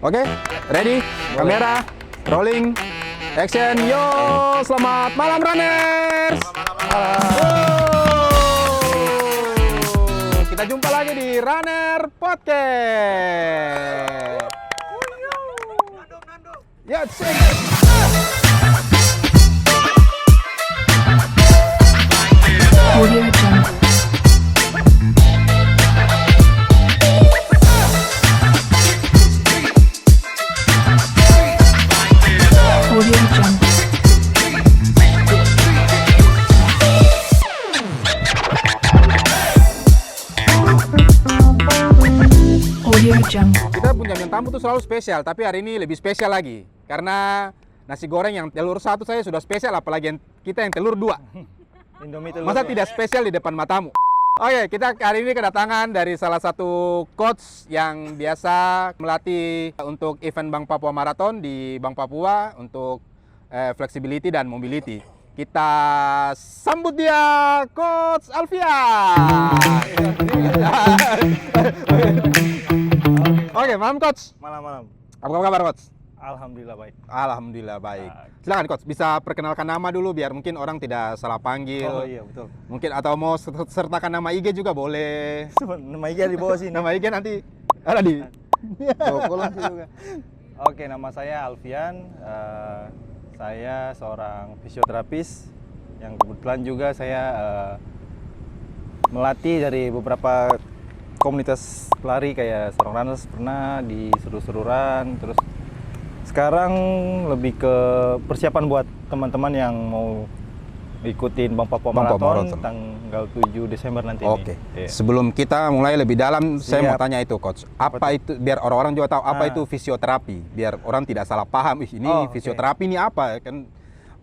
Oke, ready? Kamera, rolling, action, yo! Selamat malam runners! Kita jumpa lagi di Runner Podcast. Ya, Audio Jungle. Audio Jungle. Audio Jungle. kita punya bintang tamu tuh selalu spesial, tapi hari ini lebih spesial lagi. Karena nasi goreng yang telur satu saya sudah spesial, apalagi kita yang telur dua. Indomie telur. Masa tidak spesial di depan matamu? Oke, kita hari ini kedatangan dari salah satu coach yang biasa melatih untuk event Bank Papua Marathon di Bank Papua untuk flexibility dan mobility. Kita sambut dia, Coach Alfian. Oke, malam Coach. Malam-malam. Apa kabar Coach? Alhamdulillah baik. Alhamdulillah baik. Silakan Coach, bisa perkenalkan nama dulu biar mungkin orang tidak salah panggil. Oh iya betul. Mungkin atau mau sertakan nama IG juga boleh. Nama IG di bawah sini. Nama IG nanti ada di kolom sih juga. Oke, nama saya Alfian. Saya seorang fisioterapis yang kebetulan juga saya melatih dari beberapa komunitas pelari kayak Sorong Runners, pernah di Seru-Seruran, terus sekarang lebih ke persiapan buat teman-teman yang mau ikutin Bank Papua Bank Papua Marathon Marathon. tanggal 7 Desember nanti. Oke. Iya. Sebelum kita mulai lebih dalam, saya mau Siap. tanya itu Coach. Apa itu biar orang-orang juga tahu apa Ah. itu fisioterapi, biar orang tidak salah paham. Ih, ini Oh, oke. fisioterapi ini apa? Kan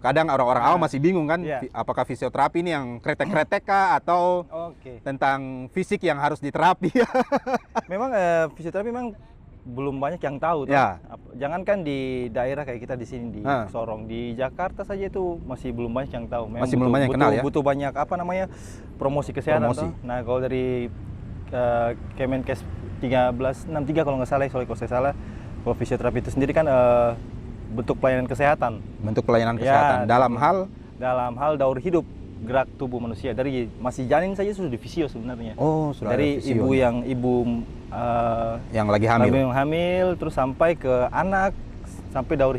kadang orang-orang awam masih bingung kan, Iya. apakah fisioterapi ini yang kretek-kretek kah atau Oke. tentang fisik yang harus diterapi? Memang fisioterapi memang belum banyak yang tahu. Toh. Ya. Jangankan di daerah kayak kita di sini di Ah. Sorong, di Jakarta saja itu masih belum banyak yang tahu. Memang Masih belum banyak yang kenal ya? Butuh banyak apa namanya promosi kesehatan. Promosi. Toh. Nah kalau dari Kemenkes 1363 kalau nggak salah, sorry kalau saya salah, kalau fisioterapi itu sendiri kan bentuk pelayanan kesehatan. Bentuk pelayanan Ya, kesehatan dalam hal daur hidup gerak tubuh manusia, dari masih janin saja sudah di fisio sebenarnya. oh sudah Dari ada fisio ibu nih. yang yang lagi hamil. yang hamil, terus sampai ke anak, sampai daur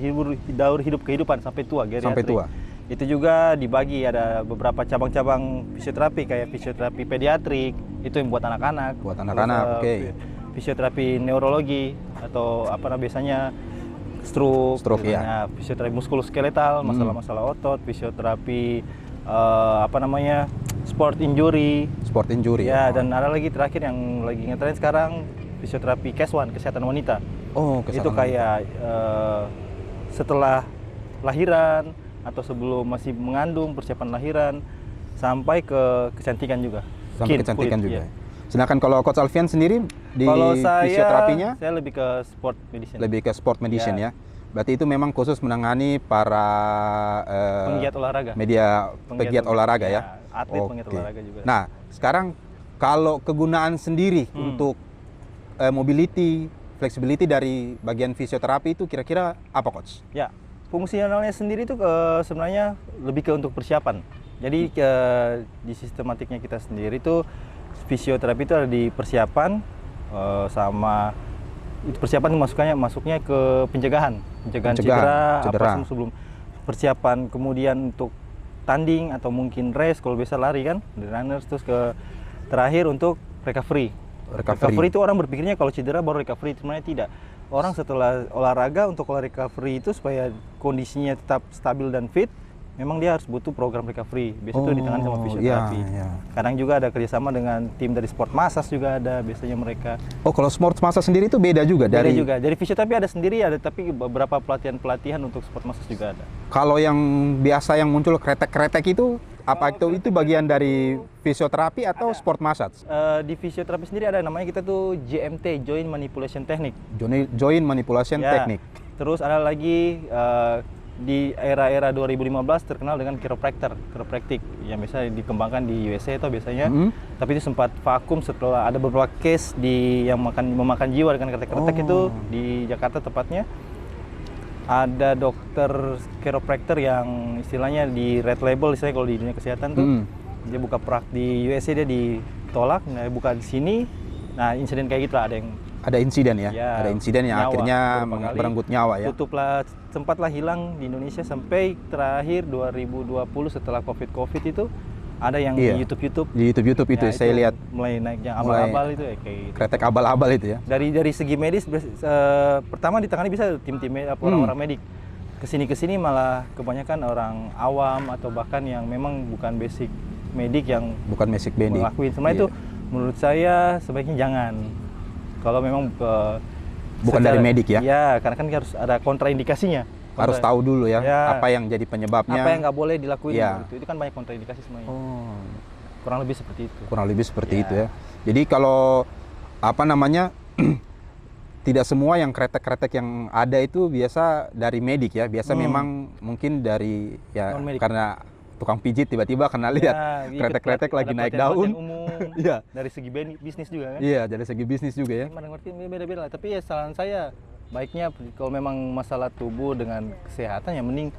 hidup kehidupan sampai tua, geriatrik. Sampai tua. Itu juga dibagi, ada beberapa cabang-cabang fisioterapi kayak fisioterapi pediatrik, itu yang buat anak-anak. Buat anak-anak, Terus, oke. Fisioterapi neurologi atau apa namanya biasanya stroke, Stroke, gitu. ya. Nah, fisioterapi muskuloskeletal, masalah-masalah otot, fisioterapi apa namanya sport injury. Sport injury. Ya, dan ada lagi terakhir yang lagi ngetren sekarang, fisioterapi Kes1, kesehatan wanita. Oh, Itu kesehatan. kayak setelah lahiran atau sebelum masih mengandung, persiapan lahiran, sampai ke kecantikan juga. Sampai Skin, kecantikan kulit, juga. iya. Sedangkan kalau Coach Alfian sendiri di Kalau fisioterapinya saya lebih ke sport medicine. lebih ke sport medicine ya. Ya. Berarti itu memang khusus menangani para Penggiat olahraga. pegiat olahraga ya. Atlet penggiat Oke. olahraga juga. Nah, sekarang kalau kegunaan sendiri untuk mobility, flexibility dari bagian fisioterapi itu kira-kira apa Coach? Ya, fungsionalnya sendiri itu sebenarnya lebih ke untuk persiapan. Jadi di sistematiknya kita sendiri itu fisioterapi itu ada di persiapan sama itu persiapan masuknya ke pencegahan cedera, apa sebelum persiapan, kemudian untuk tanding atau mungkin race kalau biasa lari kan, the runners, terus ke terakhir untuk recovery. Recovery itu orang berpikirnya kalau cedera baru recovery, sebenarnya tidak. Orang setelah olahraga untuk recovery itu supaya kondisinya tetap stabil dan fit, memang dia harus butuh program recovery. Biasanya itu ditangani sama fisioterapi. Iya. Kadang juga ada kerjasama dengan tim dari sport massage juga ada biasanya mereka. Oh, kalau sport massage sendiri itu beda juga Dari dari juga dari fisioterapi ada sendiri, ada tapi beberapa pelatihan untuk sport massage juga ada. kalau yang biasa yang muncul kretek-kretek itu apa itu bagian dari fisioterapi atau sport massage? Di fisioterapi sendiri ada namanya kita tuh JMT, Joint Manipulation Technique. Joint manipulation Ya. technique. Terus ada lagi di era-era 2015 terkenal dengan chiropractic yang biasa dikembangkan di USA itu biasanya. Tapi itu sempat vakum setelah ada beberapa case yang memakan jiwa dengan kretek-kretek itu di Jakarta tepatnya. Ada dokter chiropractor yang istilahnya di red label, istilahnya kalau di dunia kesehatan tuh dia buka di USA dia ditolak, nah buka di sini. Nah insiden kayak gitu lah, ada insiden ya, ada insiden yang nyawa, akhirnya beberapa kali merenggut nyawa ya. Tutuplah, sempatlah hilang di Indonesia sampai terakhir 2020 setelah COVID itu ada yang di YouTube. Di YouTube itu Ya, saya lihat mulai naik yang abal-abal itu ya kayak gitu. kretek abal-abal itu ya. Dari segi medis pertama ditangani bisa tim-tim orang-orang medik. Kesini malah kebanyakan orang awam atau bahkan yang memang bukan basic medik yang Bukan basic medik. ngelakuin. Sebenarnya itu menurut saya sebaiknya jangan. Kalau memang Bukan dari medik ya? Ya, karena kan harus ada kontraindikasinya. Harus tahu dulu ya, Ya. apa yang jadi penyebabnya. Apa yang nggak boleh dilakuin Ya. gitu. Itu kan banyak kontraindikasi semuanya. Oh, Kurang lebih seperti itu. kurang lebih seperti Ya. itu ya. Jadi kalau apa namanya tidak semua yang kretek-kretek yang ada itu biasa dari medik ya. Biasa memang mungkin dari ya Non-medik. karena tukang pijit tiba-tiba karena lihat ikut kretek-kretek lagi ada naik pelatihan-pelatihan daun. umum. Iya. Dari segi bisnis juga kan. Iya, dari segi bisnis juga ya. Gimana ngerti beda-beda lah. Tapi ya saran saya baiknya kalau memang masalah tubuh dengan kesehatan ya mending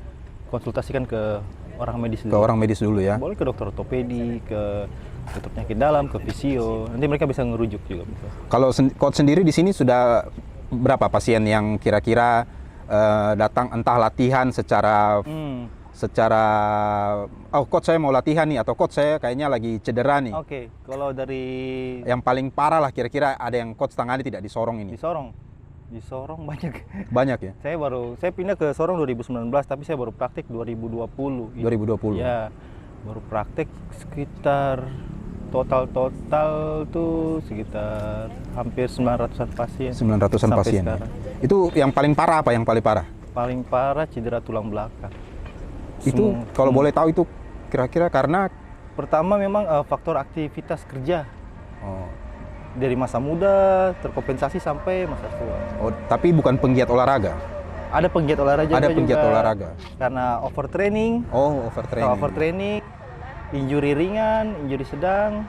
konsultasikan ke orang medis Ke dulu. orang medis dulu ya. Boleh ke dokter ortopedi, ke dokter penyakit dalam, ke fisio. Nanti mereka bisa ngerujuk juga. Gitu. Kalau coach sendiri di sini sudah berapa pasien yang kira-kira datang entah latihan secara coach saya mau latihan nih atau coach saya kayaknya lagi cedera nih. Oke, kalau dari Yang paling parah lah kira-kira ada yang coach tangani tidak di Sorong ini. di Sorong banyak. Banyak ya? Saya pindah ke Sorong 2019 tapi saya baru praktik 2020. 2020. Ya, baru praktik sekitar total tuh sekitar hampir 900-an pasien. 900-an sampai pasien. Ya? sekarang. Itu yang paling parah apa yang paling parah? Paling parah cedera tulang belakang. Itu kalau boleh tahu itu kira-kira karena Pertama memang faktor aktivitas kerja oh, dari masa muda terkompensasi sampai masa tua. tapi bukan penggiat olahraga. Ada penggiat olahraga Ada juga penggiat olahraga. karena overtraining, Oh, overtraining. injury ringan, injury sedang.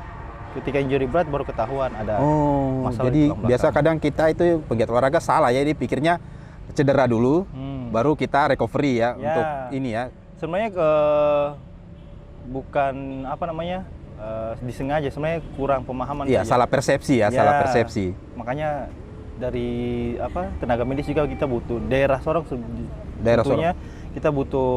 Ketika injury berat baru ketahuan ada Oh, masalah jadi di tulang belakang. biasa kadang kita itu penggiat olahraga salah ya, dia pikirnya cedera dulu, baru kita recovery ya, Ya. untuk ini ya. Sebenarnya bukan apa namanya disengaja, sebenarnya kurang pemahaman Iya, saja. salah persepsi ya, Ya. salah persepsi. Makanya dari tenaga medis juga kita butuh daerah Sorong Daerah tentunya kita butuh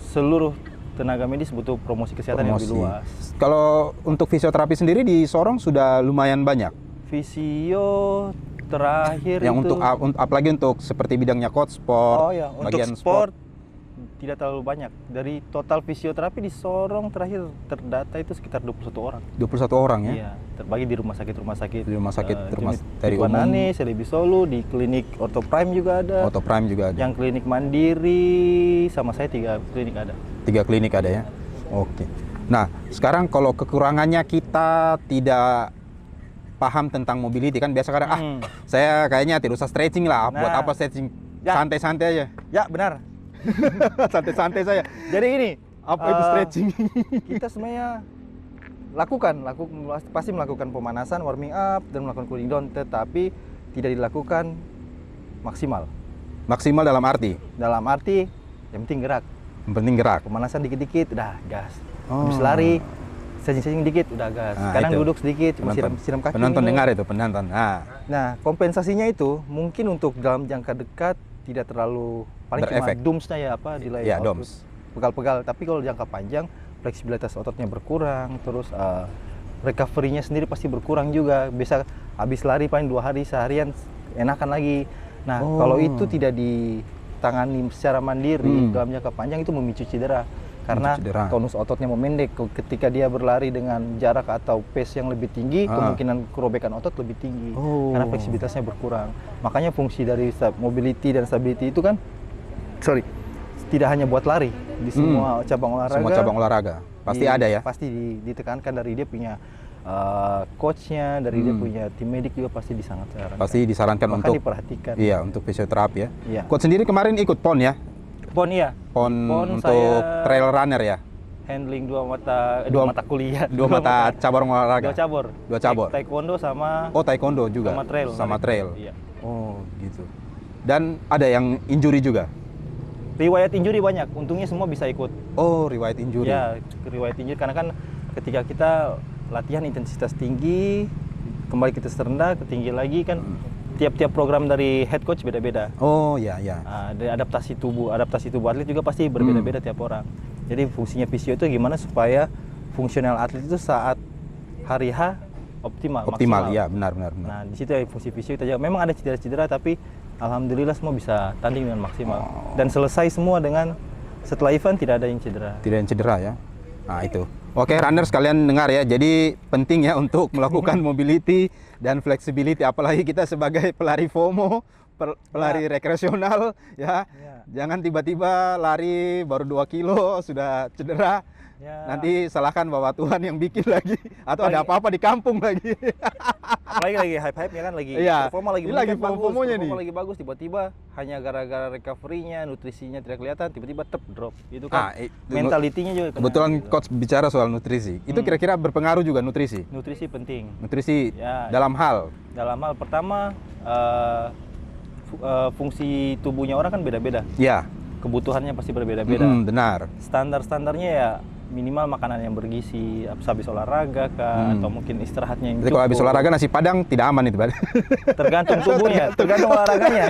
seluruh tenaga medis butuh promosi kesehatan yang lebih luas. Kalau untuk fisioterapi sendiri di Sorong sudah lumayan banyak. Fisio terakhir Yang itu apalagi untuk seperti bidangnya coach sport, untuk bagian sport tidak terlalu banyak. Dari total fisioterapi di Sorong terakhir terdata itu sekitar 21 orang. 21 orang ya. Iya, terbagi di rumah sakit Di rumah sakit dari Tuan umum. Ane, Selebi Solo, di klinik Ortho Prime juga ada. Auto Prime juga ada. Yang klinik mandiri sama saya 3 klinik ada. 3 klinik ada ya. Oke. Nah, sekarang kalau kekurangannya kita tidak paham tentang mobility kan biasa kadang saya kayaknya tidak usah stretching lah. Buat Nah. apa stretching? Ya. Santai-santai aja. Ya, benar. Santai-santai saya. Jadi gini, Apa itu stretching? kita sebenarnya pasti melakukan pemanasan, warming up dan melakukan cooling down, tetapi tidak dilakukan maksimal. Maksimal dalam arti Dalam arti yang penting gerak. yang penting gerak. Pemanasan dikit-dikit udah gas. Oh. Habis lari stretching dikit udah gas. Nah, Kadang itu. duduk sedikit cuma siram kaki. Penonton dulu. dengar itu, penonton. Nah, kompensasinya itu mungkin untuk dalam jangka dekat tidak terlalu paling Berefek. cuma DOMS-nya ya delay Ya, output. DOMS. Pegal-pegal, tapi kalau jangka panjang fleksibilitas ototnya berkurang, terus recovery-nya sendiri pasti berkurang juga. Bisa habis lari paling 2 hari seharian enakan lagi. Nah, kalau itu tidak ditangani secara mandiri dalam jangka panjang itu memicu cedera. Karena cedera. tonus ototnya memendek. Ketika dia berlari dengan jarak atau pace yang lebih tinggi, kemungkinan kerobekan otot lebih tinggi. Karena fleksibilitasnya berkurang. Makanya fungsi dari mobility dan stability itu kan, tidak hanya buat lari di semua cabang olahraga. Semua cabang olahraga pasti ada ya. Pasti ditekankan dari dia punya coachnya, dari dia punya tim medik juga pasti disarankan. Pasti disarankan Bahkan untuk diperhatikan. Iya, untuk fisioterapi ya. Iya. Coach sendiri kemarin ikut PON ya. PON iya. PON PON untuk saya trail runner ya. handling dua Dua- mata kuliah. Dua mata cabang Dua olahraga. cabur. Dua cabur. Taekwondo sama Oh, taekwondo juga. sama trail. Sama trail. Iya. Oh, gitu. Dan ada yang injury juga. Riwayat injury banyak. Untungnya semua bisa ikut. Oh, riwayat injury. Ya, riwayat injury karena kan ketika kita latihan intensitas tinggi, kembali kita rendah, ke tinggi lagi kan tiap-tiap program dari head coach beda-beda. Oh, ya, ya. Dari adaptasi tubuh atlet juga pasti berbeda-beda tiap orang. Jadi fungsinya fisio itu gimana supaya fungsional atlet itu saat hari H optimal. Optimal, maksimal. ya, benar. Nah, di situ ya fungsi fisio kita jaga. Memang ada cedera-cedera tapi alhamdulillah semua bisa tanding dengan maksimal. Dan selesai semua dengan setelah event tidak ada yang cedera. Tidak yang cedera ya. Nah, itu. Oke, runners kalian dengar ya. Jadi penting ya untuk melakukan mobility dan flexibility, apalagi kita sebagai pelari FOMO, pelari rekreasional ya. Jangan tiba-tiba lari baru 2 kilo sudah cedera. Ya. Nanti salahkan bahwa Tuhan yang bikin lagi atau ada apa-apa di kampung lagi. Apalagi lagi hype-hype-nya kan lagi Iya. performa lagi Ini lagi meningkat, bagus, FOMO-nya nih. performa lagi bagus, tiba-tiba hanya gara-gara recovery-nya, nutrisinya tidak kelihatan, tiba-tiba drop. Itu kan mentalitinya juga kena, Kebetulan gitu. coach bicara soal nutrisi. Itu kira-kira berpengaruh juga nutrisi. Nutrisi penting. Nutrisi Ya. dalam hal Dalam hal pertama fungsi tubuhnya orang kan beda-beda. ya. Kebutuhannya pasti berbeda-beda. Benar. Standar-standarnya ya minimal makanan yang bergizi, habis olahraga kah, atau mungkin istirahatnya yang Jadi kalau habis cukup. olahraga nasi padang tidak aman itu, Pak. Tergantung tubuhnya, tergantung olahraganya,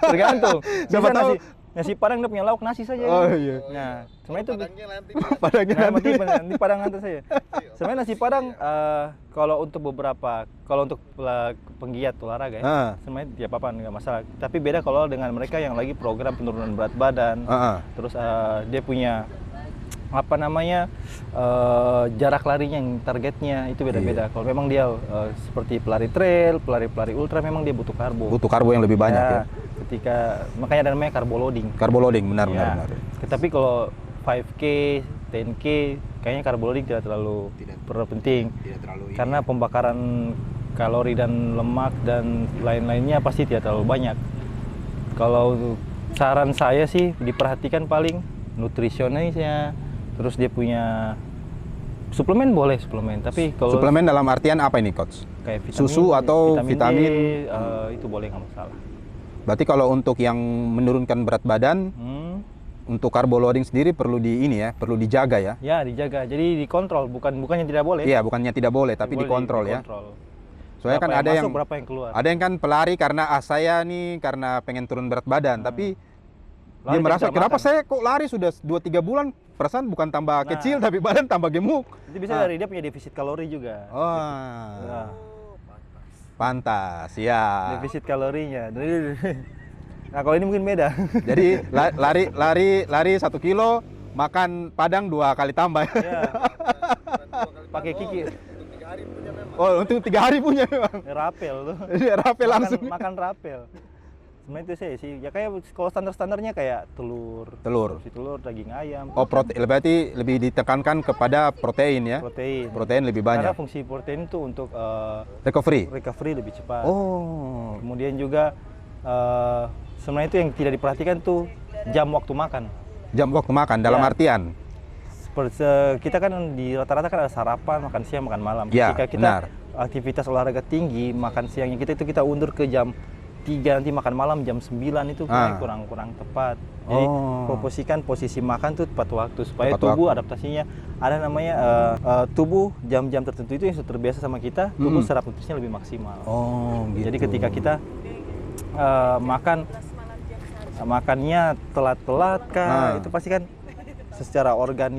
tergantung. Siapa Bisa tahu. nasi padang dia punya lauk nasi saja. Oh, iya. Nah, sebenarnya itu Padangnya nah, nanti. nanti padang nanti saja. Sebenarnya nasi padang kalau untuk penggiat olahraga ya, Ah. sebenarnya tidak apa-apa nggak masalah. Tapi beda kalau dengan mereka yang lagi program penurunan berat badan, terus dia punya jarak larinya yang targetnya itu beda-beda. Iya. Kalau memang dia seperti pelari trail, pelari ultra memang dia butuh karbo. Butuh karbo yang lebih banyak ya. Makanya ada namanya carbo loading. Carbo loading, benar. Tapi kalau 5K, 10K kayaknya carbo loading tidak terlalu penting. Tidak terlalu Karena pembakaran kalori dan lemak dan lain-lainnya pasti tidak terlalu banyak. Kalau saran saya sih diperhatikan paling nutrisionisnya, terus dia punya suplemen boleh suplemen, tapi kalau suplemen dalam artian apa ini, coach? kayak vitamin, Susu atau vitamin? D, itu boleh nggak masalah. Berarti kalau untuk yang menurunkan berat badan, untuk carbo loading sendiri perlu perlu dijaga ya? Ya dijaga, jadi dikontrol, bukannya tidak boleh. Iya, bukannya tidak boleh, tapi Boleh dikontrol ya. dikontrol. Soalnya kan ada yang masuk, berapa yang keluar. ada yang kan pelari karena saya nih karena pengen turun berat badan, tapi dia Lari merasa tidak kenapa makan. saya kok lari sudah 2-3 bulan perasaan bukan tambah Nah. kecil tapi badan tambah gemuk. Itu bisa dari dia punya defisit kalori juga. Wah. Nah, Pantas, ya. defisit kalorinya. Nah kalau ini mungkin beda. Jadi lari 1 kilo, makan padang 2 kali tambah. Ya. Pakai kiki, Oh, untuk 3 hari punya memang. rapel tuh. Dia rapel langsung. Makan rapel. Sebenarnya itu sih, ya kayak kalau standarnya kayak telur, daging ayam, Oh, berarti lebih ditekankan kepada protein ya. protein. Protein lebih Karena banyak. fungsi protein itu untuk Recovery. recovery lebih cepat. Oh. Kemudian juga sebenarnya itu yang tidak diperhatikan tuh jam waktu makan. Jam waktu makan dalam Ya. artian. Kita kan di rata-rata kan ada sarapan, makan siang, makan malam. Ya, Ketika kita benar. aktivitas olahraga tinggi, makan siangnya kita undur ke jam 3, nanti makan malam jam 9 itu kurang tepat. Jadi proporsikan posisi makan tuh tepat waktu supaya Tepat tubuh waktu. adaptasinya ada namanya tubuh jam-jam tertentu itu yang sudah terbiasa sama kita, tubuh serap nutrisinya lebih maksimal. Oh, gitu. Jadi ketika kita makannya telat-telat kah, itu pasti kan secara organ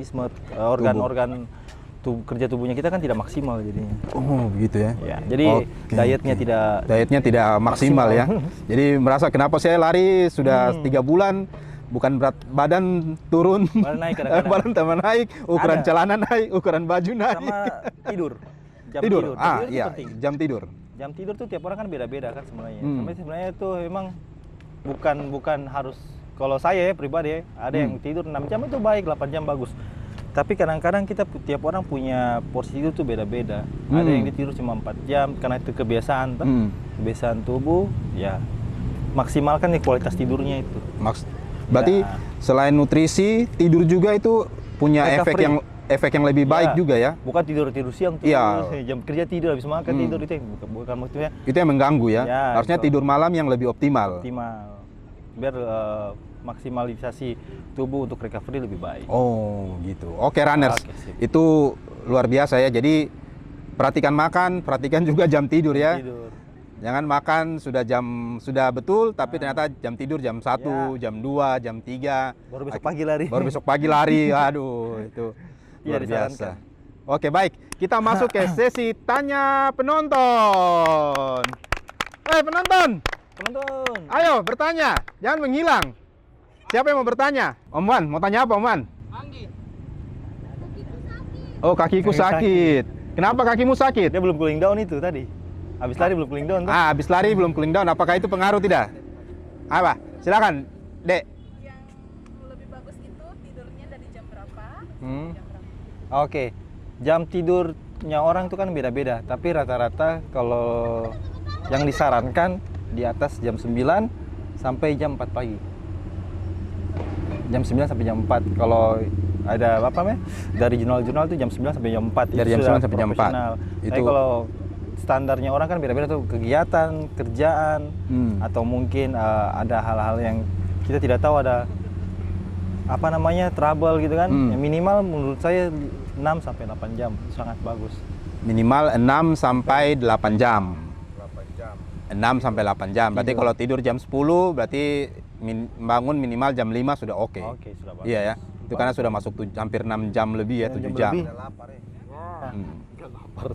kerja tubuhnya kita kan tidak maksimal jadinya. Oh, begitu ya. Ya, jadi Oke, dietnya oke. tidak Dietnya tidak maksimal ya. Jadi merasa kenapa saya lari sudah 3 bulan bukan berat badan turun, Badan naik kadang-kadang. badan tambah naik, ukuran Ada. celana naik, ukuran baju naik. sama tidur. Jam Tidur. Jam tidur itu Iya, penting. jam tidur. Jam tidur tuh tiap orang kan beda-beda kan sebenarnya. Sebenarnya itu memang bukan harus, kalau saya ya pribadi ya, ada yang tidur 6 jam itu baik, 8 jam bagus. Tapi kadang-kadang tiap orang punya porsi tidur tuh beda-beda. Ada yang tidur cuma 4 jam karena itu kebiasaan, kebiasaan tubuh. Ya maksimalkan nih kualitas tidurnya itu. Berarti Ya. Selain nutrisi, tidur juga itu punya Recovery. efek yang lebih baik Ya, juga ya. Bukan tidur siang tuh. Iya. Jam kerja tidur, habis makan tidur itu yang bukan maksudnya Itu yang mengganggu ya. Ya, Harusnya itu. tidur malam yang lebih optimal. optimal. Biar maksimalisasi tubuh untuk recovery lebih baik. Oh, gitu. Oke, runners. Oke, sip. Itu luar biasa ya. Jadi perhatikan makan, perhatikan juga jam tidur ya. Tidur. Jangan makan sudah betul tapi ternyata jam tidur jam 1, Ya. jam 2, jam 3. Baru besok pagi lari. Baru besok pagi lari. Aduh, itu Iya, luar biasa. disarankan. Oke, baik. Kita masuk ke sesi tanya penonton. Penonton, Teman-teman. ayo bertanya. Jangan menghilang. Siapa yang mau bertanya? Om Wan, mau tanya apa Om Wan? Oh, kakiku sakit. Kenapa kakimu sakit? Dia belum cooling down itu tadi. Habis lari belum cooling down tuh. Habis lari belum cooling down. Apakah itu pengaruh tidak? Apa? Silakan, Dek. Yang lebih bagus itu tidurnya dari jam berapa? Hmm. Jam berapa? Oke. Jam tidurnya orang itu kan beda-beda, tapi rata-rata kalau yang disarankan di atas jam 9 sampai jam 4 pagi. Jam 9 sampai jam 4. Kalau ada apa namanya? Dari jurnal-jurnal itu jam 9 sampai jam 4. Dari jam sudah 9 sampai jam 4. profesional. Tapi Itu- kalau standarnya orang kan beda-beda tuh, kegiatan, kerjaan, atau mungkin ada hal-hal yang kita tidak tahu, ada apa namanya, trouble gitu kan. Yang minimal menurut saya 6 sampai 8 jam itu sangat bagus. Minimal 6 sampai 8 jam. 6 sampai 8 jam. Berarti Tidur. kalau tidur jam 10 berarti bangun minimal jam 5 sudah oke. Oke, sudah bagus. Iya ya. Itu karena sudah masuk hampir 6 jam lebih ya, 7 jam. lebih.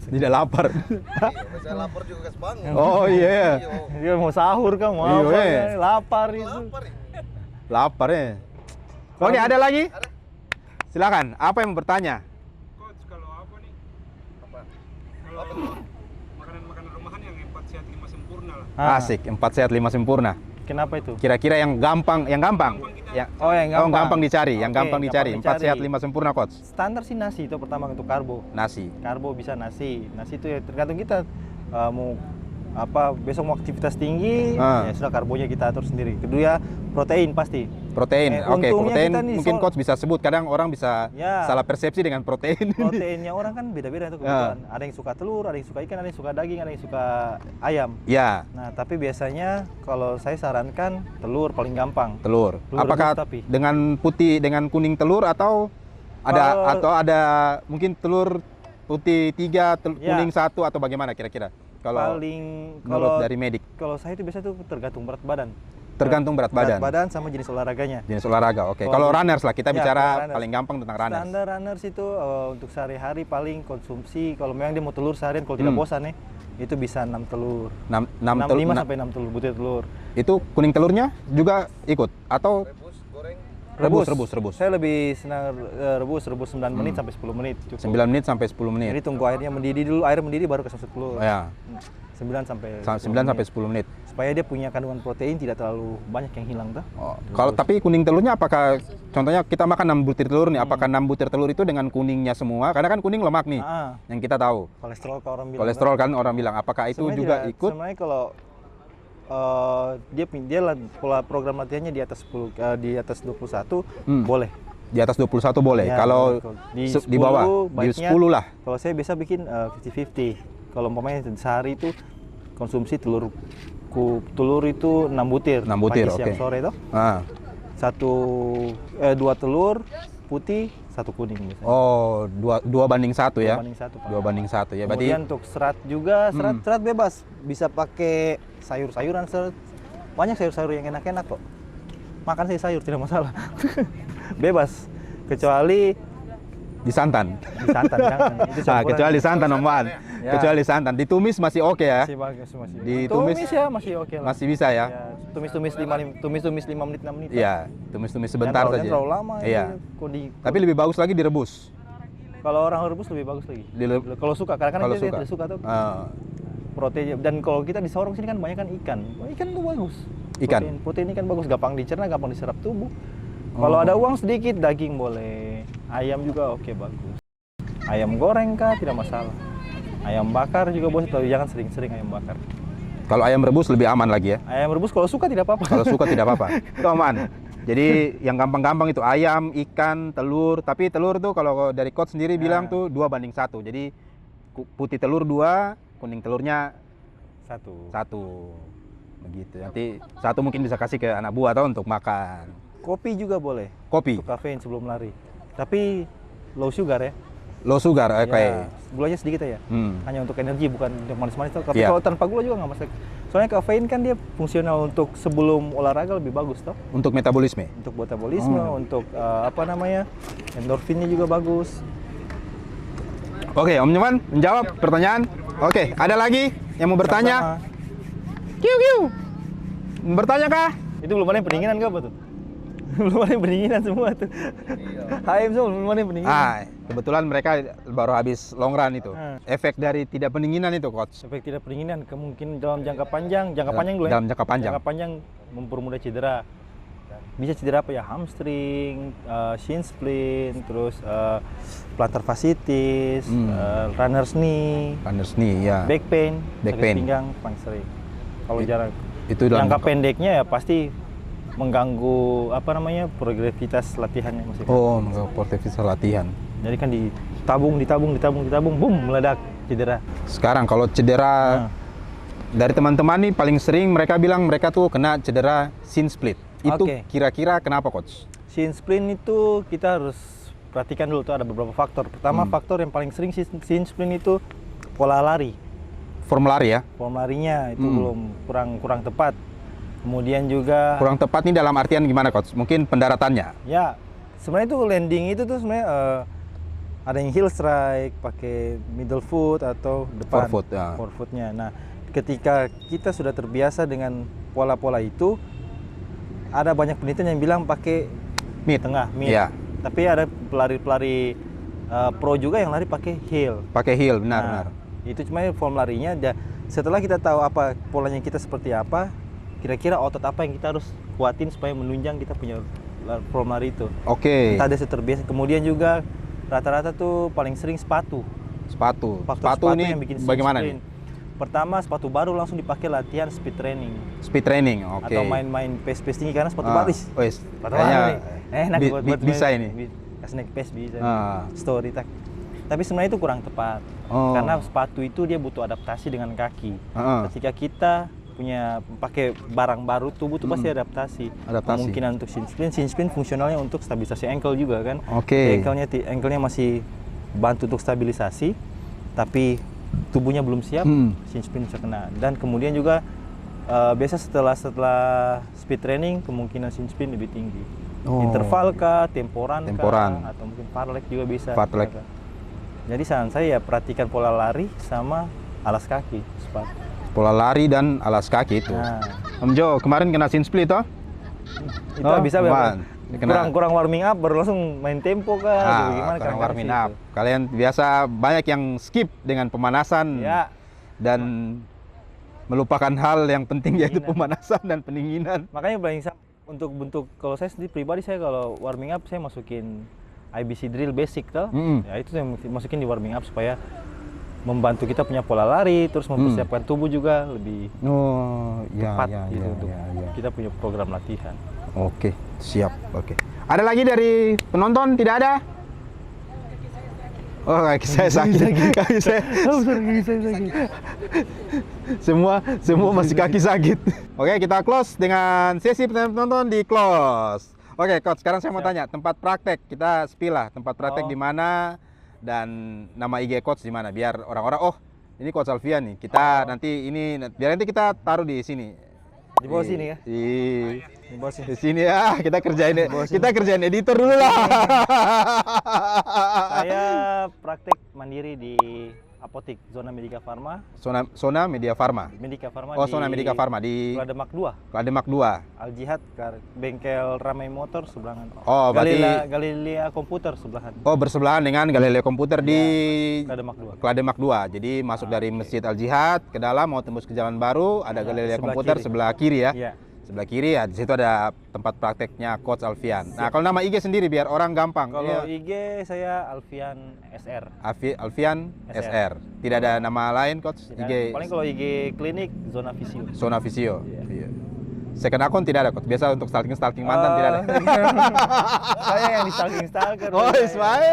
Tidak lapar. Saya lapar juga guys bangun. Oh iya. Dia mau sahur kan, mau Iya, apa, weh. lapar itu. Lapar ya. Oke, ada lagi? Silakan. Apa yang mau bertanya? Coach, kalau apa nih? Apa tuh? Makanan-makanan rumahan yang 4 sehat 5 sempurna lah. Asik, 4 sehat 5 sempurna. Kenapa itu? Kira-kira yang gampang. yang gampang dicari, yang Oke, gampang dicari. 4 sehat dicari. 5 sempurna, coach. Standar sih nasi itu pertama untuk karbo. Nasi. Karbo bisa nasi. Nasi itu ya tergantung kita mau apa, besok mau aktivitas tinggi, ya sudah karbonya kita atur sendiri. Kedua, protein pasti. Protein. Oke, Untungnya protein kita nih mungkin coach bisa sebut. Kadang orang bisa Ya. salah persepsi dengan protein. Proteinnya orang kan beda-beda itu kebutuhan. Ada yang suka telur, ada yang suka ikan, ada yang suka daging, ada yang suka ayam. Ya, Nah, tapi biasanya kalau saya sarankan telur paling gampang. telur. Telur Apakah rebus tapi. dengan putih, dengan kuning telur atau ada mungkin telur putih 3, Ya. kuning 1 atau bagaimana kira-kira? Kalau Paling menurut dari medik, kalau saya itu biasa tuh tergantung berat badan. tergantung berat badan. Berat badan sama jenis olahraganya. Jenis olahraga. Oke. Kalau Kalau runners lah, kita Ya, bicara kalau runners. paling gampang tentang runners. Standar runners itu untuk sehari-hari paling konsumsi kalau memang dia mau telur seharian, kalau tidak bosan nih, itu bisa 6 telur. 5 sampai 6 telur, butir telur. Itu kuning telurnya juga ikut atau Rebus, goreng. rebus? Saya lebih senang rebus 9 menit sampai 10 menit cukup. 9 menit sampai 10 menit. Jadi tunggu airnya mendidih dulu, air mendidih baru kasih telur. Oh, ya. 9 sampai 9 sampai 10 menit. supaya dia punya kandungan protein tidak terlalu banyak yang hilang tuh. Oh, kalau tapi kuning telurnya apakah contohnya kita makan 6 butir telur nih, apakah 6 butir telur itu dengan kuningnya semua? Karena kan kuning lemak nih. Ah, Yang kita tahu. kolesterol kalau orang bilang. Kolesterol kan orang bilang, apakah itu Sebenarnya juga tidak. ikut? Sebenarnya kalau pola program latihannya di atas 10 di atas 21 boleh. Di atas 21 boleh. Ya, kalau boleh. di bawah di baiknya 10 lah. Kalau saya biasa bikin 50-50. Kalau umpamanya sehari itu konsumsi telur itu 6 butir. 6 butir, pagi, siang, oke. sore itu. Ah. 2 telur putih, 1 kuning biasanya. Oh, 2 banding 1 ya. 2 banding 1. Dua banding 1 ya. Berarti Kemudian untuk serat juga, serat bebas. Bisa pakai sayur-sayuran, banyak sayur-sayur yang enak-enak kok. Makan sayur tidak masalah. Bebas. Kecuali di santan. di santan jangan. Itu campuran. Kecuali santan Om Wan. Ya. Kecuali santan. Ditumis masih oke ya. Masih bagus, masih. Ditumis ya masih oke lah. Masih bisa ya. Ya, tumis-tumis 5 menit 6 menit. Iya, tumis-tumis sebentar Jangan saja. terlalu lama. Iya. Tapi lebih bagus lagi direbus. kalau orang rebus lebih bagus lagi. Dile- Kalau suka, kadang-kadang Kalau dia suka. tidak suka tuh. Ah. Protein, dan kalau kita di Sorong sini kan banyak kan ikan. Ikan itu bagus. Ikan? Protein ikan bagus, gampang dicerna, gampang diserap tubuh. Kalau ada uang sedikit, daging boleh. Ayam juga oke, bagus. Ayam goreng kah tidak masalah. Ayam bakar juga boleh, tapi jangan sering-sering ayam bakar. Kalau ayam rebus lebih aman lagi ya. Ayam rebus kalau suka tidak apa-apa. Kalau suka tidak apa-apa. Itu aman. Jadi yang gampang-gampang itu ayam, ikan, telur. Tapi telur tuh kalau dari coach sendiri bilang tuh 2:1. Jadi putih telur 2, kuning telurnya 1. Begitu. Nanti 1 mungkin bisa kasih ke anak buah atau untuk makan. Kopi juga boleh. Kopi, Untuk kafein sebelum lari. Tapi low sugar ya. low sugar, oke. Ya, gulanya sedikit aja. Hanya untuk energi, bukan untuk manis-manis. Tapi Iya. kalau tanpa gula juga nggak masalah. Soalnya kafein kan dia fungsional untuk sebelum olahraga lebih bagus toh. Untuk metabolisme. Untuk metabolisme, untuk endorfinnya juga bagus. Oke, Om Nyoman menjawab pertanyaan. Oke, ada lagi yang mau bertanya? Sama-sama. Kiu kiu. Mau bertanya kah? Itu belum ada yang pendinginan kah, apa tuh? Belum ada yang pendinginan semua tuh. HM semua belum ada yang pendinginan. Kebetulan mereka baru habis long run itu. Efek dari tidak pendinginan itu, coach. Efek tidak pendinginan kemungkinan dalam jangka panjang dulu ya. Dalam jangka panjang. Jangka panjang mempermudah cedera. Bisa cedera apa ya? Hamstring, shin splint, terus plantar fasciitis, runner's knee, Runners knee, ya. back pain, Back sakit pain. pinggang paling sering. Kalau jarang. Itu dalam Jangka pendeknya ya pasti mengganggu progresivitas latihannya maksudnya. Oh, sportivitas latihan. Jadi kan ditabung, boom, meledak cedera. Sekarang kalau cedera dari teman-teman nih paling sering mereka bilang mereka tuh kena cedera shin split. Itu Oke. kira-kira kenapa, coach? Shin splint itu kita harus perhatikan dulu tuh ada beberapa faktor. Pertama faktor yang paling sering shin splint itu pola lari. Form lari ya? Form larinya itu belum kurang tepat. Kemudian juga Kurang tepat nih dalam artian gimana, coach? Mungkin pendaratannya. ya sebenarnya itu landing itu tuh sebenarnya ada yang heel strike pakai middle foot atau depan Forefoot, ya. forefootnya. Nah, ketika kita sudah terbiasa dengan pola-pola itu, ada banyak penelitian yang bilang pakai Mid. tengah mid. Iya. Tapi ada pelari-pelari pro juga yang lari pakai heel. Pakai heel, benar. Nah, itu cuma form larinya. Setelah kita tahu apa polanya kita seperti apa, kira-kira otot apa yang kita harus kuatin supaya menunjang kita punya form lari itu. Oke. Kita ada terbiasa. Kemudian juga rata-rata tuh paling sering sepatu. Sepatu. Faktor Sepatu ini yang bikin bagaimana sprint. nih? Pertama, sepatu baru langsung dipakai latihan speed training Speed training, oke. atau main pace tinggi karena sepatu baris. Wes, Sepatu kayaknya baru nih. Enak buat bisa main- ini. kasih naik pace bisa. Ah. Story tak. Tapi sebenarnya itu kurang tepat. Oh. Karena sepatu itu dia butuh adaptasi dengan kaki. Heeh. Ketika kita pakai barang baru, tubuh tuh pasti adaptasi. Adaptasi. Kemungkinan untuk shin splint fungsionalnya untuk stabilisasi ankle juga kan. Oke. Ankle-nya masih bantu untuk stabilisasi, tapi tubuhnya belum siap, shin splint bisa kena. Dan kemudian juga biasa setelah speed training kemungkinan shin splint lebih tinggi. Oh. Interval kah, temporan Temporan. kah, atau mungkin fartlek juga bisa. Fartlek. Jadi saran saya ya perhatikan pola lari sama alas kaki sepatu. Pola lari dan alas kaki itu. Nah, Om Jo, kemarin kena shin split toh? itu Oh, bisa aman. kurang warming up baru langsung main tempo kah atau gimana Kurang kadang-kadang warming sih up. itu. Kalian biasa banyak yang skip dengan pemanasan Ya, dan melupakan hal yang penting yaitu pemanasan dan pendinginan. makanya untuk bentuk kalau saya sendiri pribadi saya kalau warming up saya masukin IBC drill basic toh. Ya itu yang masukin di warming up supaya membantu kita punya pola lari terus mempersiapkan tubuh juga lebih Oh, tepat ya, gitu ya, untuk ya, ya. kita punya program latihan. Oke, siap. Oke. Ada lagi dari penonton? Tidak ada? Oh, kaki saya sakit. Kaki saya. Semua masih kaki sakit. Oke, kita close dengan sesi penonton di close. Oke, coach, sekarang saya mau tanya, tempat praktek kita spill lah, tempat praktek di mana dan nama IG coach di mana biar orang-orang ini coach Alfian nih. Kita nanti biar nanti kita taruh di sini. Di bawah sini ya? Di bawah sini. Di sini ya, kita kerjain editor dulu lah. Saya praktek mandiri di apotik Zona Medika Farma. Zona Media Farma. Medika Farma Oh, Zona Medika Farma di Klademak 2. Klademak 2. Al Jihad bengkel Ramai Motor sebelahan. Oh, berarti Galilea Komputer sebelahan. oh bersebelahan dengan Galileo Komputer di Klademak 2. Klademak 2. Jadi masuk dari Masjid Al Jihad ke dalam mau tembus ke Jalan Baru, ada Galileo sebelah Komputer kiri. sebelah kiri ya. Iya. Sebelah kiri ya, di situ ada tempat prakteknya Coach Alfian. Nah, kalau nama IG sendiri biar orang gampang. Kalau Ini IG saya Alfian SR. Alfian SR. Tidak ada nama lain Coach? IG Paling kalau IG klinik Zona Visio. Zona Visio. Iya. Iya. second account tidak ada coach. Biasa untuk stalking mantan tidak ada. Saya yang di stalker. Oh, Ismail.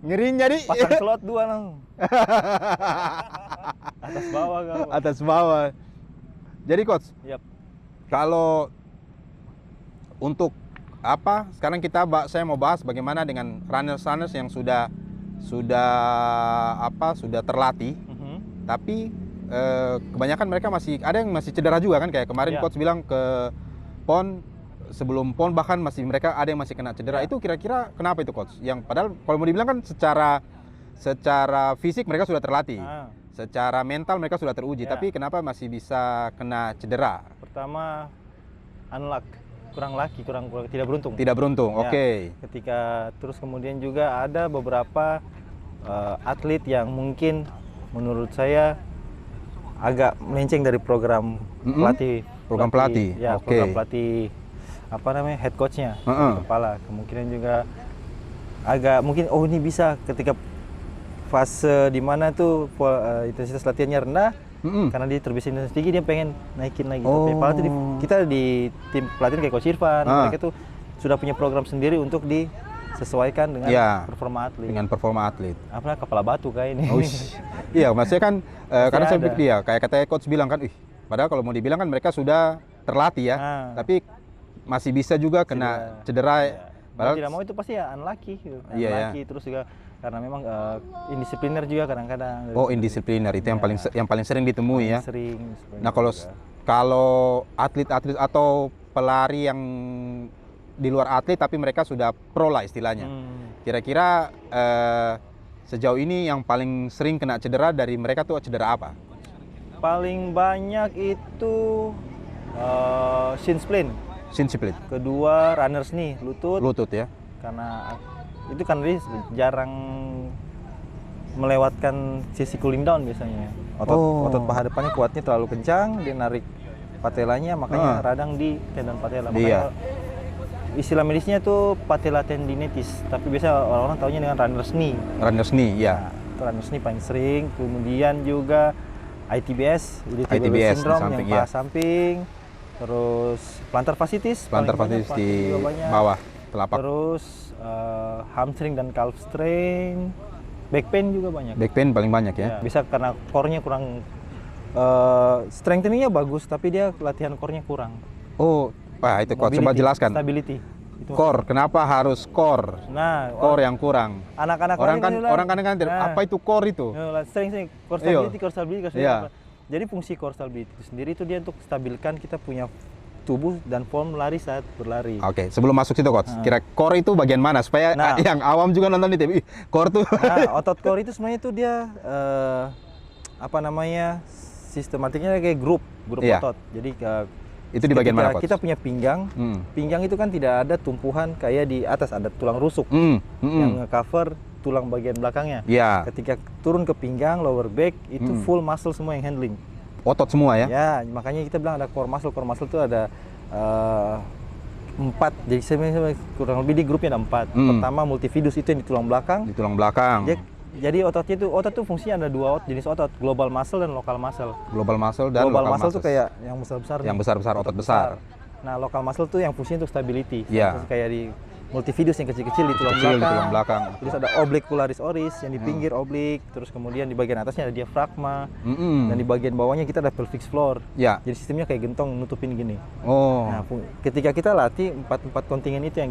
Ngerinya jadi. Pasang slot 2 langsung. Atas bawah kau. Atas bawah. Jadi coach, Yap. kalau untuk apa? Sekarang saya mau bahas bagaimana dengan runners yang sudah terlatih, tapi kebanyakan mereka ada yang masih cedera juga kan, kayak kemarin Ya. coach bilang ke PON, sebelum PON bahkan mereka ada yang masih kena cedera. Ya. Itu kira-kira kenapa itu coach? Yang padahal kalau mau dibilang kan secara fisik mereka sudah terlatih. Nah, Secara mental mereka sudah teruji, Ya. tapi kenapa masih bisa kena cedera? pertama unluck, kurang tidak beruntung. Tidak beruntung. Ya. Oke. Ketika terus kemudian juga ada beberapa atlet yang mungkin menurut saya agak melenceng dari program pelatih. Program pelatih. Ya, Oke. program pelatih head coachnya, kepala. Kemungkinan juga agak mungkin ini bisa ketika fase di mana tuh intensitas latihannya rendah, karena dia terbiasa intensitas tinggi, dia pengen naikin lagi. Tapi padahal tuh kita di tim pelatihan kayak Coach Irfan, mereka tuh sudah punya program sendiri untuk disesuaikan dengan performa atlet. Dengan performa atlet. Apa kepala batu kayak ini. Iya, maksudnya kan karena saya ada. dia kayak katanya coach bilang kan, padahal kalau mau dibilang kan mereka sudah terlatih ya, tapi masih bisa juga kena cedera. Ya. Padahal Tidak mau itu pasti ya unlucky gitu. Iya, Unlucky terus juga karena memang indisipliner juga kadang-kadang. oh indisipliner itu yang paling sering ditemui ya. Sering. Nah, kalau atlet-atlet atau pelari yang di luar atlet tapi mereka sudah pro lah istilahnya. Kira-kira sejauh ini yang paling sering kena cedera dari mereka tuh cedera apa? Paling banyak itu shin splint. Shin split. Kedua runners knee, lutut. Ya. Karena itu kan dia jarang melewatkan sisi cooling down biasanya. Otot paha depannya kuatnya terlalu kencang, dia narik patelanya, makanya radang di tendon patella. Makanya istilah medisnya itu patella tendinitis, tapi biasa orang-orang taunya dengan runners knee. Runners knee, ya. Nah, itu runners knee paling sering. Kemudian juga ITBS, ITBS syndrome samping, yang paha samping. Terus plantar fasciitis di juga banyak. bawah telapak. Terus hamstring dan calf strain, back pain juga banyak. Back pain paling banyak ya. Bisa karena core-nya kurang, strengthening-nya bagus tapi dia latihan core-nya kurang. Oh, itu coach, coba Mobility, jelaskan. Stability. Itu Core, kenapa harus core? Nah, Core yang kurang. anak-anak Orang kan nah, apa itu core itu? Strength, core stability. Iya. Jadi fungsi core stability itu sendiri itu dia untuk stabilkan kita punya tubuh dan form lari saat berlari. Oke, sebelum masuk situ coach, kira core itu bagian mana supaya yang awam juga nonton di TV. Core tuh. Nah, otot core itu sebenarnya itu dia sistematiknya kayak grup otot. Jadi itu di bagian mana coach? Kita punya pinggang. Pinggang itu kan tidak ada tumpuhan kayak di atas, ada tulang rusuk yang nge-cover tulang bagian belakangnya. Iya. Ketika turun ke pinggang, lower back itu full muscle semua yang handling. Otot semua ya? Ya, makanya kita bilang ada core muscle. Core muscle itu ada 4. Jadi sebenarnya kurang lebih di grupnya ada 4. Pertama multifidus itu yang di tulang belakang. Di tulang belakang. Jadi otot tuh fungsinya ada 2 jenis otot, global muscle dan local muscle. Global muscle dan global local muscle tuh kayak yang besar-besar. Yang besar-besar, otot besar. Nah, local muscle tuh yang fungsinya untuk stability. Iya. Kayak di multifidus yang kecil-kecil di tulang belakang. Terus ada orbicularis oris yang di pinggir oblik, terus kemudian di bagian atasnya ada diafragma. Dan di bagian bawahnya kita ada pelvic floor. Ya. Jadi sistemnya kayak gentong nutupin gini. Oh. Nah, ketika kita latih 4 kontingen itu yang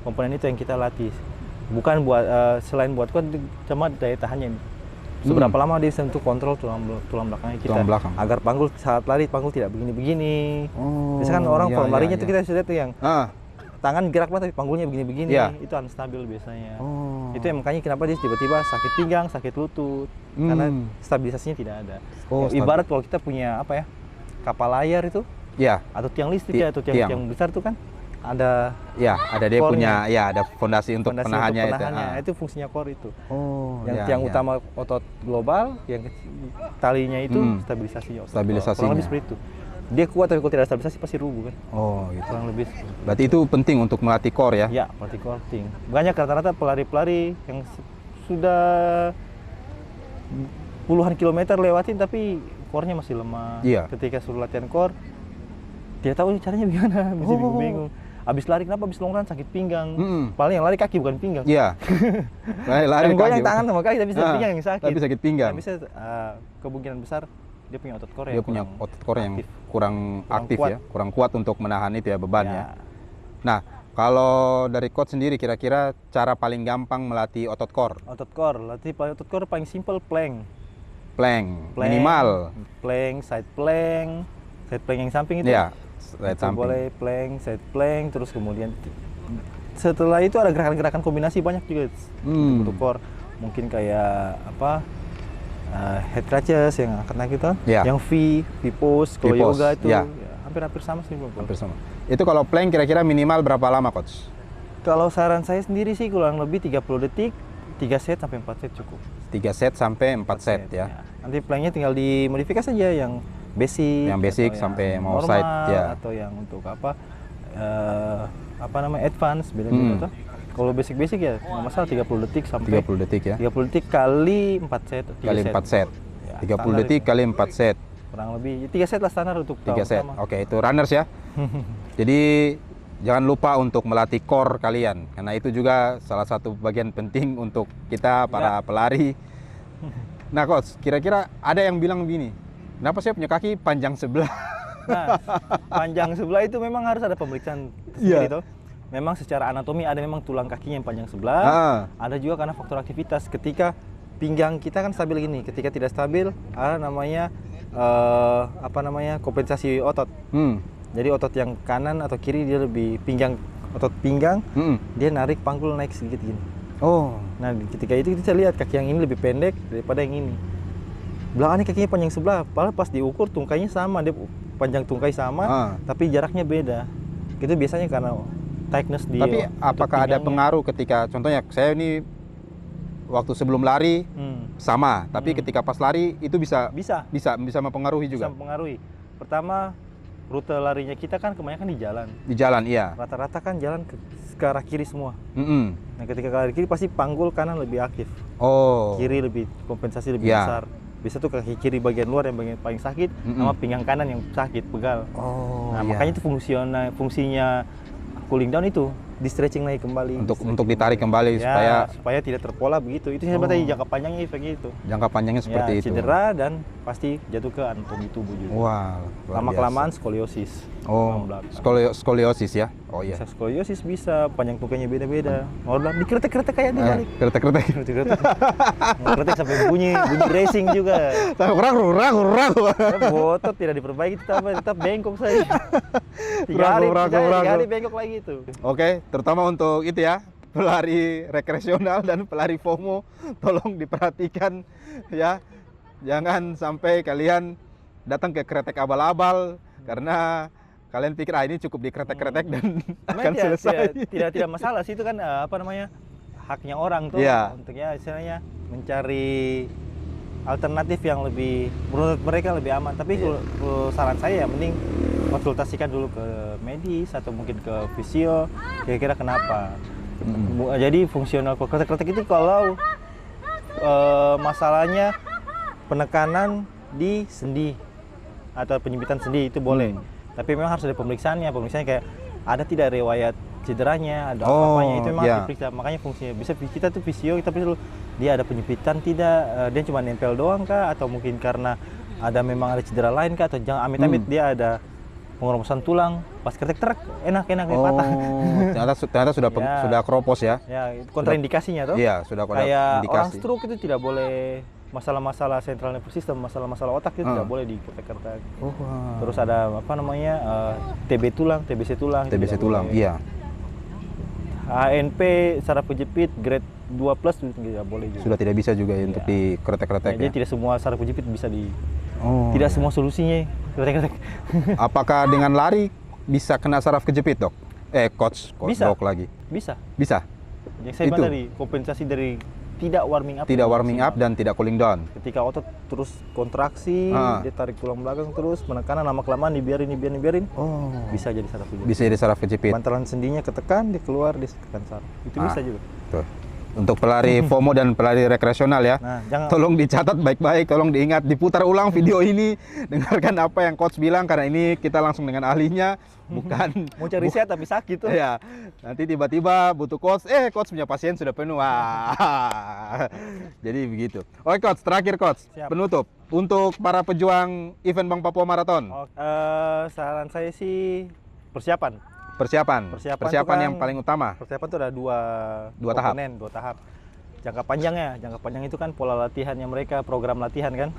komponen itu yang kita latih. Bukan buat selain buat kuat, cuma daya tahannya. Seberapa lama dia bisa untuk kontrol tulang belakangnya kita. Tulang belakang. Agar panggul saat lari tidak begini-begini. Biasanya kan orang form larinya tuh kita sudah tuh yang tangan gerak banget tapi panggulnya begini-begini, itu unstabil biasanya. Itu yang makanya kenapa dia tiba-tiba sakit pinggang, sakit lutut, karena stabilisasinya tidak ada. Ibarat kalau kita punya kapal layar itu, atau tiang listrik atau tiang besar itu kan ada dia punya ada fondasi untuk penahannya itu. Itu fungsinya core itu. Yang utama otot global, yang talinya itu stabilisasinya. Kurang lebih seperti itu. Dia kuat tapi kalau tidak ada stabilisasi pasti rubuh kan. Gitu. Kurang lebih. Berarti itu penting untuk melatih core ya? Ya, melatih core penting. Banyak rata-rata pelari-pelari yang sudah puluhan kilometer lewatin tapi core-nya masih lemah. Iya. Ketika suruh latihan core, dia tahu caranya gimana, masih bingung-bingung. Abis lari kenapa abis long run sakit pinggang? Paling yang lari kaki bukan pinggang. Iya. Lari Yang goyang kaki. tangan sama kaki tapi pinggang yang sakit. Tapi sakit pinggang. Tapi kemungkinan besar dia punya otot core Dia punya otot core yang kurang aktif kuat. ya, kurang kuat untuk menahan itu ya beban ya. Ya. Nah, kalau dari coach sendiri kira-kira cara paling gampang melatih otot core? Otot core, otot core paling simple plank. Plank, minimal. Plank, side plank yang samping itu. Iya, side Itu samping. boleh plank, side plank, terus kemudian setelah itu ada gerakan-gerakan kombinasi banyak juga untuk core. Mungkin kayak apa? Head crunches yang angkat gitu. Iya. Yang V pose, kalau V pose, yoga itu iya. ya, hampir sama sih Bro. Hampir sama. Itu kalau plank kira-kira minimal berapa lama coach? Kalau saran saya sendiri sih kurang lebih 30 detik, 3 set sampai 4 set cukup. 3 set sampai 4 set ya. Nanti planknya tinggal dimodifikasi aja yang basic. Yang basic atau sampai yang mau normal, side, ya. Atau yang untuk apa namanya advance beda-beda tuh. Kalau basic ya nggak masalah 30 detik sampai 30 detik ya. 30 detik kali 4 set. 3 Kali set. 4 set. Ya, 30 standar detik itu. kali 4 set. Kurang lebih 3 set lah standar untuk 3 tahun set. pertama. Oke, itu runners ya. Jadi jangan lupa untuk melatih core kalian karena itu juga salah satu bagian penting untuk kita para pelari. Nah, coach, kira-kira ada yang bilang begini. Kenapa saya punya kaki panjang sebelah? Nah, panjang sebelah itu memang harus ada pemeriksaan sendiri toh. Memang secara anatomi ada memang tulang kakinya yang panjang sebelah. Ada juga karena faktor aktivitas. Ketika pinggang kita kan stabil gini, ketika tidak stabil ada namanya kompensasi otot. Jadi otot yang kanan atau kiri dia lebih otot pinggang dia narik panggul naik sedikit gini. Oh. Nah ketika itu kita lihat kaki yang ini lebih pendek daripada yang ini. Belakangnya kakinya panjang sebelah, padahal pas diukur tungkainya sama, dia panjang tungkai sama, tapi jaraknya beda. Itu biasanya karena tightness di. Tapi apakah ada pengaruh ketika contohnya saya ini waktu sebelum lari sama, tapi ketika pas lari itu bisa mempengaruhi juga. Bisa mempengaruhi. Pertama, rute larinya kita kan kebanyakan di jalan. Di jalan, iya. Rata-rata kan jalan ke arah kiri semua. Nah, ketika ke arah kiri pasti panggul kanan lebih aktif. Oh. Kiri lebih kompensasi lebih besar. Bisa tuh kaki kiri bagian luar yang bagian paling sakit, sama pinggang kanan yang sakit, pegal. Oh. Nah, makanya itu fungsinya cooling down itu di stretching lagi kembali Untuk ditarik kembali ya, supaya tidak terpola begitu. Itu sebenarnya jangka panjangnya efeknya itu. Jangka panjangnya seperti ya, itu. Cedera dan pasti jatuh ke anatomi tubuh juga. Wah, lama-kelamaan skoliosis. Oh, skoliosis ya. Oh iya. Bisa skoliosis bisa, panjang tungkainya beda-beda. Mau bilang dikretek-kretek kayak dia balik. Kretek-kretek. Kretek sampai bunyi racing juga. Kurang. Botot tidak diperbaiki, tetap bengkok saja. Tiga hari bengkok lagi itu. Oke, terutama untuk itu ya, pelari rekreasional dan pelari FOMO, tolong diperhatikan ya. Jangan sampai kalian datang ke kretek abal-abal karena kalian pikir ini cukup dikretek-kretek dan akan selesai. Tidak masalah sih, itu kan haknya orang tuh untuk ya istilahnya mencari alternatif yang lebih menurut mereka lebih aman. Tapi kalau saran saya ya mending konsultasikan dulu ke medis atau mungkin ke fisio, kira-kira kenapa. Jadi fungsional kretek-kretek itu kalau masalahnya penekanan di sendi atau penyempitan sendi itu boleh. Tapi memang harus ada pemeriksaannya kayak ada tidak riwayat cederanya, ada apa-apanya, itu memang harus diperiksa. Makanya fungsinya bisa kita tuh fisio, kita perlu dia ada penyempitan tidak, dia cuma nempel doang kah, atau mungkin karena memang ada cedera lain kah, atau jangan amit-amit dia ada pengeroposan tulang pas kretek enak patah. Ternyata sudah keropos ya. Ya, itu kontraindikasinya tuh. Iya, sudah kayak indikasi. Orang stroke itu tidak boleh, masalah-masalah central nervous system, masalah-masalah otak itu tidak boleh dikretek-kretek. Terus ada TBC tulang. TBC tulang, iya. HNP saraf kejepit grade 2+ itu tidak boleh juga. Sudah tidak bisa juga untuk dikretek-kretek. Jadi tidak semua saraf kejepit bisa tidak semua solusinya kretek-kretek. Apakah dengan lari bisa kena saraf kejepit, Dok? Coach bisa. Dok lagi. Bisa. Yang saya bilang tadi, kompensasi dari tidak warming up dan tidak cooling down. Ketika otot terus kontraksi, dia tarik tulang belakang terus, penekanan lama-kelamaan dibiarin. Bisa jadi saraf kejepit. Bisa jadi saraf kejepit. Bantalan sendinya ketekan, dia keluar, dia tekan saraf. Itu bisa juga. Tuh. Untuk pelari FOMO dan pelari rekreasional ya. Nah, jangan Tolong dicatat baik-baik, tolong diingat, diputar ulang video ini, dengarkan apa yang coach bilang karena ini kita langsung dengan ahlinya, bukan mau cari sehat tapi sakit tuh. ya. Nanti tiba-tiba butuh coach, coach punya pasien sudah penuh. Wah. Jadi begitu. Oke coach, terakhir coach, Siap. penutup untuk para pejuang event Bank Papua Marathon. Saran saya sih persiapan. Persiapan Persiapan itu kan- yang paling utama. Persiapan itu ada dua tahap. komponen, 2 tahap. Jangka panjang itu kan pola latihannya mereka, program latihan kan.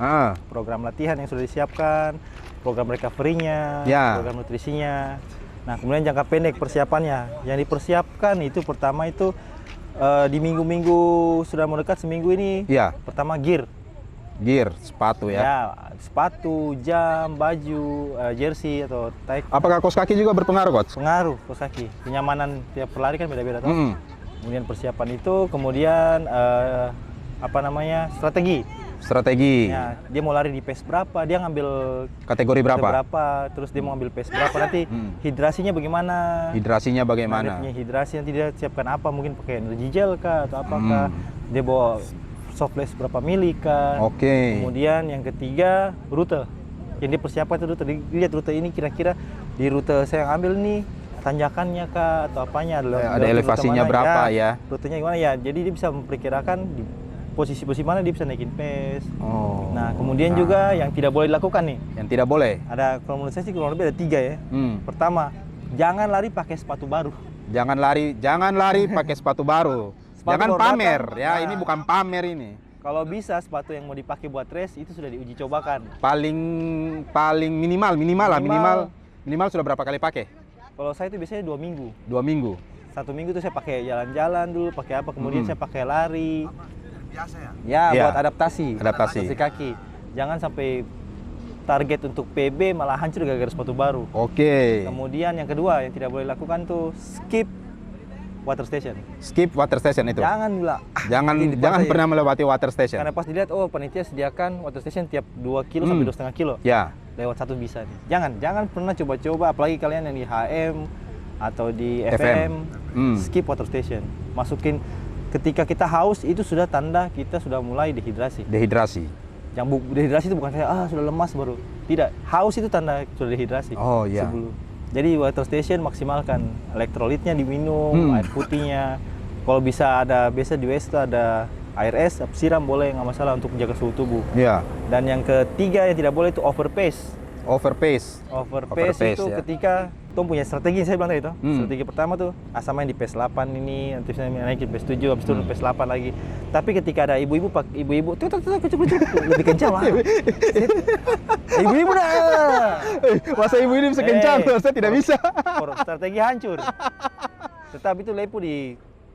Program latihan yang sudah disiapkan, program recovery-nya, Ya. program nutrisinya. Nah, kemudian jangka pendek persiapannya. Yang dipersiapkan itu pertama itu di minggu-minggu sudah mau dekat seminggu ini. Iya, Pertama gear. sepatu ya. Ya, sepatu, jam, baju, jersey atau tie. Apakah kaos kaki juga berpengaruh coach? Pengaruh kaos kaki. Kenyamanan tiap pelari kan beda-beda toh. Mm. Kemudian persiapan itu, kemudian strategi. Strategi. Ya, dia mau lari di pace berapa, dia ngambil Kategori berapa? terus dia mau ngambil pace berapa, nanti hidrasinya bagaimana. Hidrasinya Nah, dia bagaimana? punya hidrasi, nanti dia siapkan apa, mungkin pakai energy gel kah atau apakah. Dia bawa soft flash berapa mili kah. Oke. Kemudian yang ketiga, rute. Yang dia persiapan itu rute, dia lihat rute ini kira-kira di rute saya yang ambil nih tanjakannya kah atau apanya, Ada elevasinya berapa ya? Rutenya gimana ya, jadi dia bisa memperkirakan di posisi-posisi mana dia bisa naikin pace. Oh. Nah, kemudian juga yang tidak boleh dilakukan nih, yang tidak boleh. ada kalau menurut saya sih kurang lebih ada 3 ya. Pertama, jangan lari pakai sepatu baru. Jangan lari pakai sepatu baru. Sepatu Jangan baru pamer datang. ya, Nah. ini bukan pamer ini. Kalau bisa sepatu yang mau dipakai buat race itu sudah diuji cobakan. Paling minimal sudah berapa kali pakai? Kalau saya itu biasanya 2 minggu. 2 minggu. 1 minggu itu saya pakai jalan-jalan dulu, pakai apa, kemudian saya pakai lari. Biasa ya. Ya, Iya. buat adaptasi. Adaptasi. kaki. Jangan sampai target untuk PB malah hancur gara-gara sepatu baru. Oke. Kemudian yang kedua yang tidak boleh lakukan tuh skip water station. Skip water station itu. Jangan pula. Jangan Nanti dipaksa ya. pernah melewati water station. Karena pas dilihat, oh panitia sediakan water station tiap 2 kilo sampai 2,5 kilo. Ya. Lewat 1 bisa nih. Jangan pernah coba-coba, apalagi kalian yang di HM atau di FM. FM. Skip water station. Masukin ketika kita haus itu sudah tanda kita sudah mulai dehidrasi. Dehidrasi. Yang dehidrasi itu bukan kayak sudah lemas baru. Tidak, haus itu tanda sudah dehidrasi. Oh, iya. Jadi water station maksimalkan elektrolitnya diminum, air putihnya. Kalau bisa ada, biasa di WS itu ada air es, siram boleh, nggak masalah untuk menjaga suhu tubuh. Ya. Dan yang ketiga yang tidak boleh itu overpace. Overpace. Overpace itu ya. ketika Tom punya strategi, saya bilang tadi itu. Hmm. Strategi pertama tuh sama yang di pace 8 ini, nanti saya naikin pace 7, habis turun pace 8 lagi. Tapi ketika ada ibu-ibu tuh lebih kencang lah. Ibu-ibu dah. Masa ibu ini bisa kencang, saya tidak bisa. Strategi hancur. Tetap itu lepu di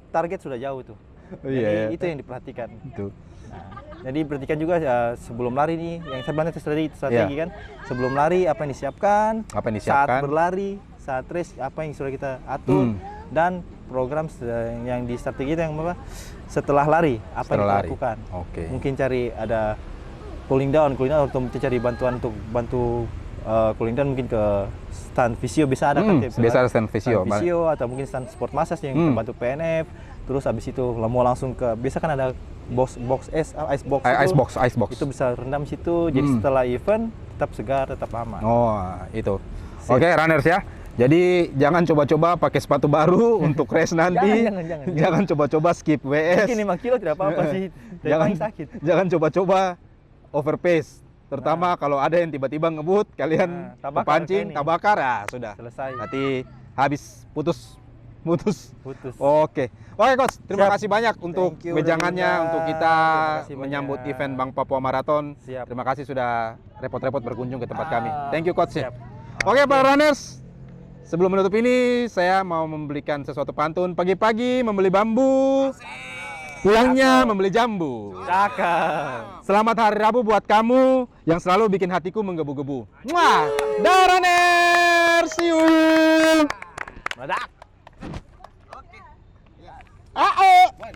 target sudah jauh tuh. Oh, Jadi iya, iya. itu yang diperhatikan. Itu. Jadi perhatikan juga sebelum lari nih, yang saya bilang itu strategi Iya. kan. Sebelum lari apa yang disiapkan, Apa yang disiapkan? saat berlari, saat race apa yang sudah kita atur, dan program yang di strategi itu yang apa? Setelah lari apa Setelah yang lari. kita lakukan. Oke. Mungkin cari ada cooling down atau mungkin cari bantuan untuk bantu cooling down, mungkin ke stand fisio bisa ada kan tiap biasa hari. ada stand fisio. Stand fisio atau mungkin stand sport massage yang kita bantu PNF. Terus habis itu mau langsung ke, biasa kan ada ice box Ice box. itu bisa rendam situ. Jadi setelah event tetap segar, tetap aman. Oh, itu. Oke, runners ya. Jadi jangan coba-coba pakai sepatu baru untuk race nanti. Jangan. Coba-coba skip WS. Mungkin 5 kilo tidak apa-apa sih. Jangan Paling sakit. Jangan coba-coba overpace. Terutama kalau ada yang tiba-tiba ngebut, kalian tabakar kepancing, ini. tabakar, sudah. Selesai. Nanti habis putus. Putus. Oke, coach. Terima Siap. kasih banyak untuk Thank you, wejangannya Rinda. untuk kita Terima kasih menyambut banyak. event Bank Papua Marathon. Siap. Terima kasih sudah repot-repot berkunjung ke tempat kami. Thank you, coach. Siap. Oke, para runners. Sebelum menutup ini, saya mau memberikan sesuatu pantun. Pagi-pagi membeli bambu, pulangnya membeli jambu. Cakep. Selamat hari Rabu buat kamu yang selalu bikin hatiku menggebu-gebu. Muah! Dah, runners! See you! Meledak.